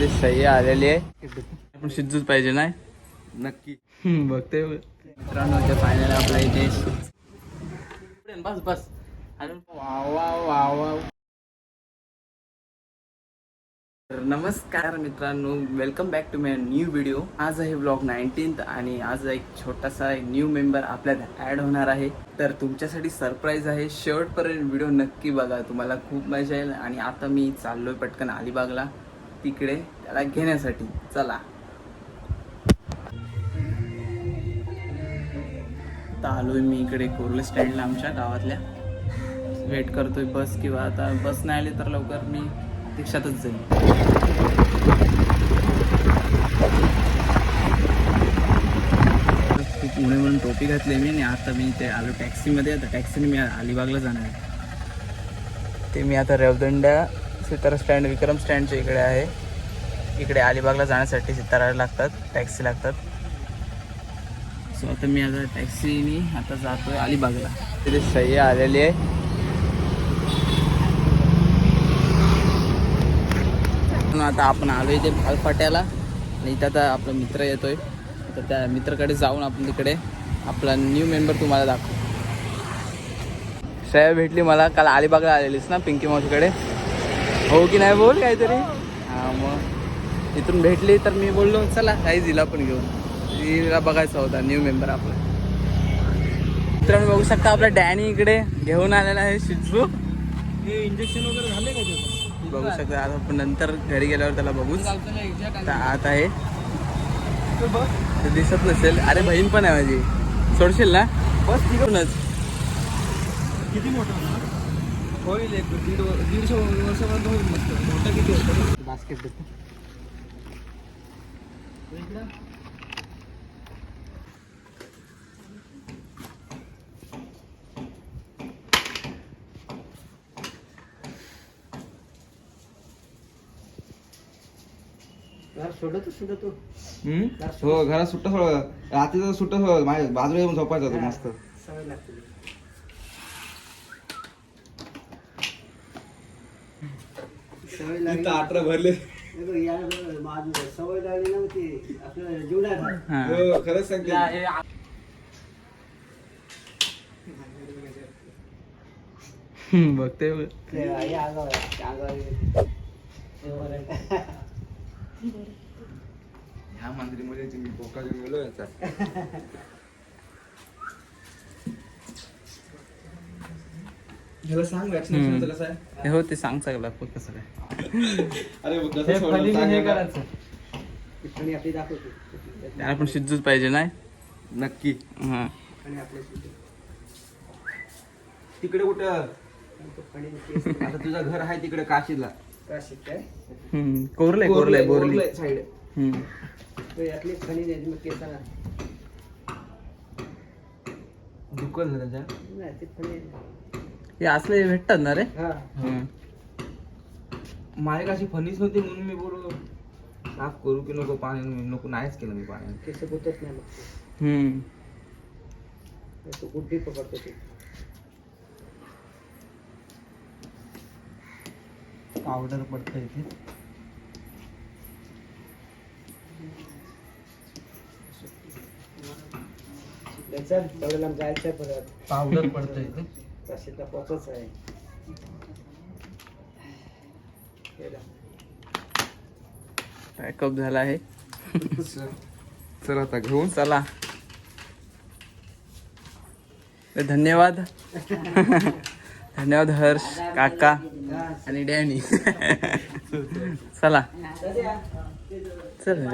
तिथे सही आलेली आहे. आपण शिजूच पाहिजे नाही नक्की. बघते मित्रांनो ते फायनल आपल्या इथे बस बस अजून वाव वाव वाव वाव. तर नमस्कार मित्रांनो, welcome back to my new video. आज आहे व्लॉग 19th आणि आज एक छोटासा न्यू मेंबर आपल्यात ॲड होणार आहे. तर तुमच्यासाठी सरप्राईज आहे, शेवटपर्यंत व्हिडिओ नक्की बघा, तुम्हाला खूप मजा येईल. आणि आता मी चाललोय पटकन अलिबागला, तिकडे त्याला घेण्यासाठी. चला आता आलोय मी इकडे कोर्ले स्टँडला, आमच्या गावातल्या. वेट करतोय बस, किंवा आता बस नाही आली तर लवकर मी रिक्षातच जाईल. खूप उणे म्हणून टोपी घातली मी, आणि आता मी ते आलो टॅक्सीमध्ये. आता टॅक्सीने मी अलिबागला जाणार आहे. ते मी आता रेवदंड्या सितारा स्टँड, विक्रम स्टँडच्या इकडे आहे. इकडे अलिबागला जाण्यासाठी सितारा लागतात, टॅक्सी लागतात. सो आता मी आता टॅक्सीने आता जातोय अलिबागला. तिथे सही आलेली आहे. आता आपण आलो इथे भालफाट्याला, आणि इथं आता आपला मित्र येतोय. तर त्या मित्राकडे जाऊन आपण तिकडे आपला न्यू मेंबर तुम्हाला दाखवू. श्रेया भेटली मला काल, अलिबागला आलेलीस ना पिंकी मावशीकडे, हो की नाही बोल काहीतरी. हां, मग इथून भेटली तर मी बोललो चला काही दिला पण घेऊन, तिला बघायचा होता न्यू मेंबर आपला. मित्रांनो बघू शकता आपला डॅनी इकडे घेऊन आलेला आहे. शिजू हे इंजेक्शन वगैरे झाले का त्याचं? बघू शकता. आता आपण नंतर घरी गेल्यावर त्याला बघूच. आत आहे ते दिसत नसेल. अरे बहीण पण आहे माझी, सोडशील ना बस तिकडूनच. किती मोठं होईल? एक 150 वर्षापर्यंत होईल. मस्त मोठं किती होतं? बास्केट हो, घरात सुट्टा सोड, रात्रीचं सुट्टा सोड, माझ्या बाजूला येऊन झोपायचा तो मस्त. इथं 18 भरले. सवय लागली नव्हती आपल्याला जीवनात. हो, खरंच सांगते. बघते ह्या मंदिरमध्ये मी पोका घेऊन गेलो याचा. ह्याला सांग वॅक्सिनेशनचं कसं आहे. हो ते सांग सगळं कसं काय. अरे कसं सोडलं हे करायचं, आणि आपली दाखवतो त्याला पण शिजूच पाहिजे नाही नक्की. हां. आणि आपल्या तिकडे कुठं आता तुझं घर आहे तिकडे काशीला. काशीत काय कोरले बोरली साईड. तो यातली खणी नाही मग केसाला दुखल ना त्याच्या. नाही ते खणी हे असले भेटतात ना रे. हा माझ्या अशी फणीच नव्हती म्हणून मी बोलू साफ करू की नको पाणी, नको नाहीच केलं मी पाणी. केस गुतत नाही मग तो गुड्डी पकडतो ते. पावडर पडतं इथे. चल तेवढं लांब जायचं आहे परत. पावडर पडतं इथे. काशीला पोचच आहे. पॅकअप झाला आहे. चल आता घेऊन चला, धन्यवाद. धन्यवाद हर्ष काका आणि डॅनी. चला चल.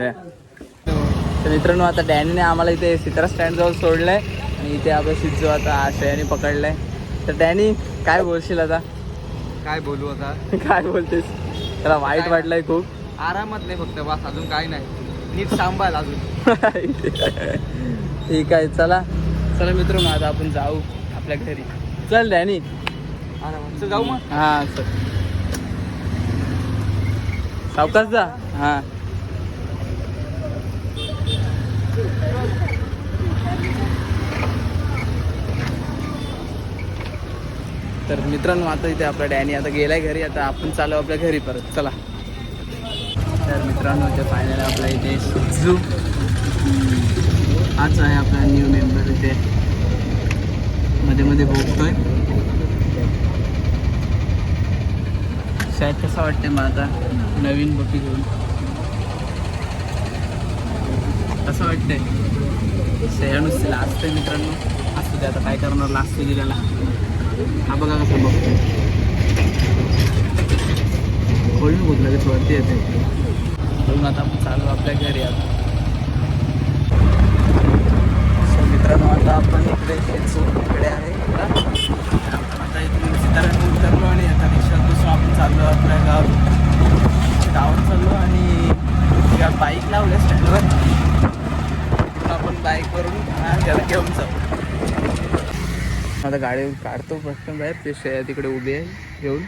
तर मित्रांनो आता डॅनीने आम्हाला इथे सितारा स्टँड जवळ सोडलंय, आणि इथे आपलं शिजू आता आश्रयाने पकडलंय. तर डॅनी काय बोलशील आता? काय बोलू आता. काय बोलतेस? त्याला वाईट वाटलंय खूप. आरामात नाही फक्त बस, अजून काय नाही. नीट सांभाळ अजून. ठीक आहे, चला चला मित्रांनो आता आपण जाऊ आपल्या घरी. चल डॅनी. आरामात जाऊ मग. हां चल, सावकाश जा. हां तर मित्रांनो आता इथे आपला डॅनी आता गेलाय घरी. आता आपण चालू आपल्या घरी परत. चला. तर मित्रांनो ते फायनल आपला इथे झू हाच आहे आपला न्यू मेंबर इथे मध्ये मध्ये भोगतोय. शायद कसं वाटतंय मग आता नवीन बपी घेऊन कसं वाटतंय. सह्यानुस लास्ट आहे मित्रांनो. असं ते आता काय करणार लास्ट दिलेला. हा बघा कसं बघतोय. बोलून बोल लगेच वरती येते. म्हणून आता आपण चालू आपल्या घरी आता. सो मित्रांनो आता आपण इकडे इकडे आहे आपण आता इथून सीताराम उतरलो आणि आता रिक्षात बसून आपण चाललो आपल्या गावात चाललो आणि बाईक लावल्या स्टँडवर. तिथून आपण बाईकवरून घरी घेऊन जाऊ. आता गाडी काढतो पटकन बाहेर. ते शहर तिकडे उभे आहे घेऊन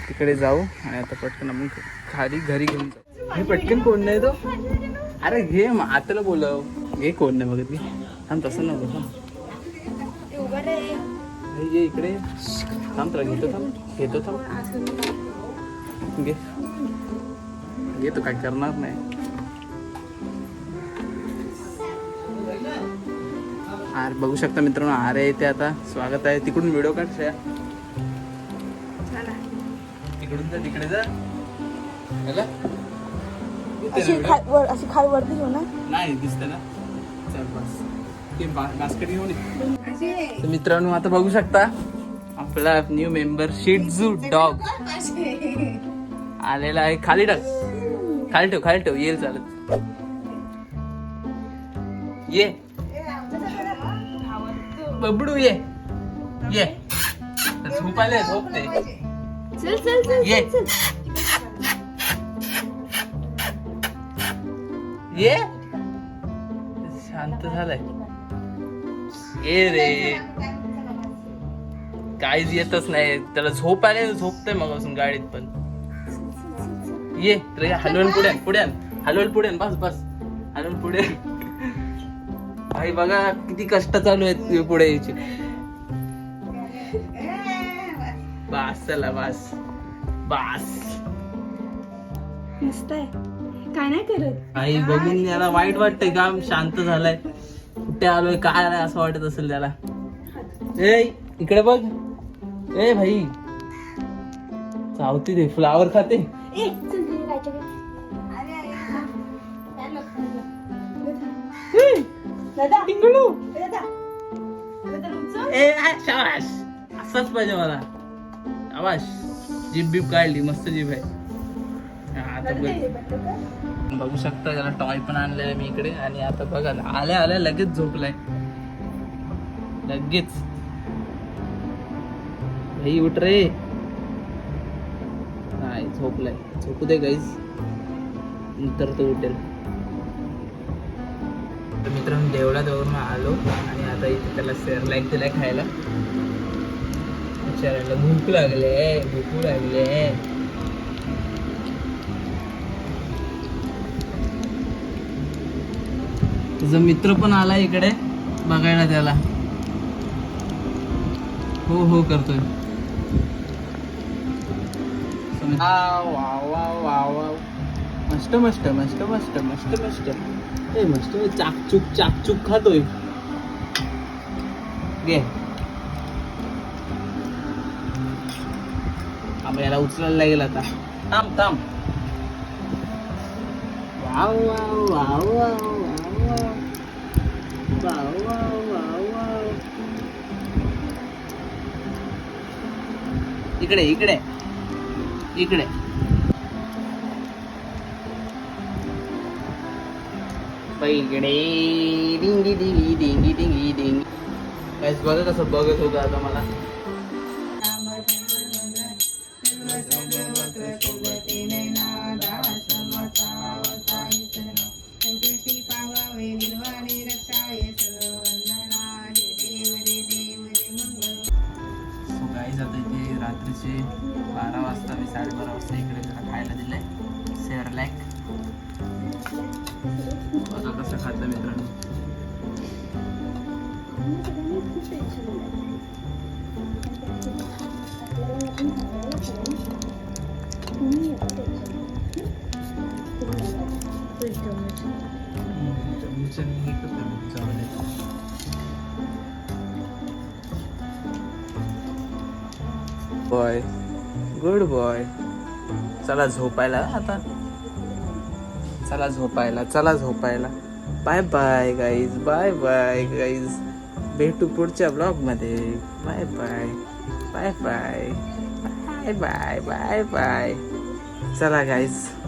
तिकडे जाऊ आणि आता पटकन आपण खाली घरी घेऊन जाऊ. हे पटकन कोण नाही तो. अरे घे आताला बोलव. हे कोण नाही बघत मी. थांब तसं नको थांब. ये इकडे थांब तुला घेतो थांब घे घे. तो काय करणार नाही. अरे बघू शकता मित्रांनो अरे इथे आता स्वागत आहे. तिकडून व्हिडिओ काढ श्रेया. तिकडून जा तिकडे जा. अशी खाली वरती घेऊ ना. नाही दिसत ना. चल बस बास्केट घेऊन ये. मित्रांनो आता बघू शकता आपला न्यू मेंबर शिट्झू डॉग आलेला आहे. खाली टाक. खाली ठेव येईल चालत. ये बबडू ये झोप आले झोपते. ये ये शांत झालाय. ये रे काहीच येतच नाही त्याला. झोप आले झोपतोय मग असून गाडीत पण. ये रे हलवून पुढे बस हलवून पुढे. भाई बघा किती कष्ट चालू आहेत पुढे यायचे. बस चला बस मस्त आहे. काय नाही करत. आई बघून याला वाईट वाटतंय का. शांत झालाय. कुठे आलोय काय आलाय असं वाटत असेल त्याला. ए इकडे बघ. ए भाई चावती दे. फ्लावर खाते. शाबाश असंच पाहिजे मला. शाबाश जीभ बीप काढली. मस्त जीभ आहे. आता बघू शकता त्याला टॉय पण आणलेला मी इकडे. आणि आता बघा आल्या लगेच झोपलाय. लगेच भाई उठ रे. नाही झोपलाय. झोपू दे गाईज नंतर तो उठेल. तर मित्रांनो देवळाजवळून आलो आणि आता इथे त्याला सेरलॅक दिलाय खायला. विचारायला भूक लागले. तुझा मित्र पण आला इकडे बघायला त्याला. हो करतोय. मस्त चाकचूक खातोय. घे याला उचलायला लागेल आता. थांब इकडे डिंगी बघा कसं बघत होतं आता मला. रात्रीचे 12 वाजता मी 12:30 वाजता इकडे जरा खायला दिलंय सेरलॅक. बघा कसं खातं मित्रांनो. खातोय चमच. Boy, good boy. चला झोपायला आता. चला झोपायला. Bye bye guys, bye bye guys. भेटू पुढच्या ब्लॉगमध्ये. Bye bye bye bye bye bye bye bye. चला गाईज.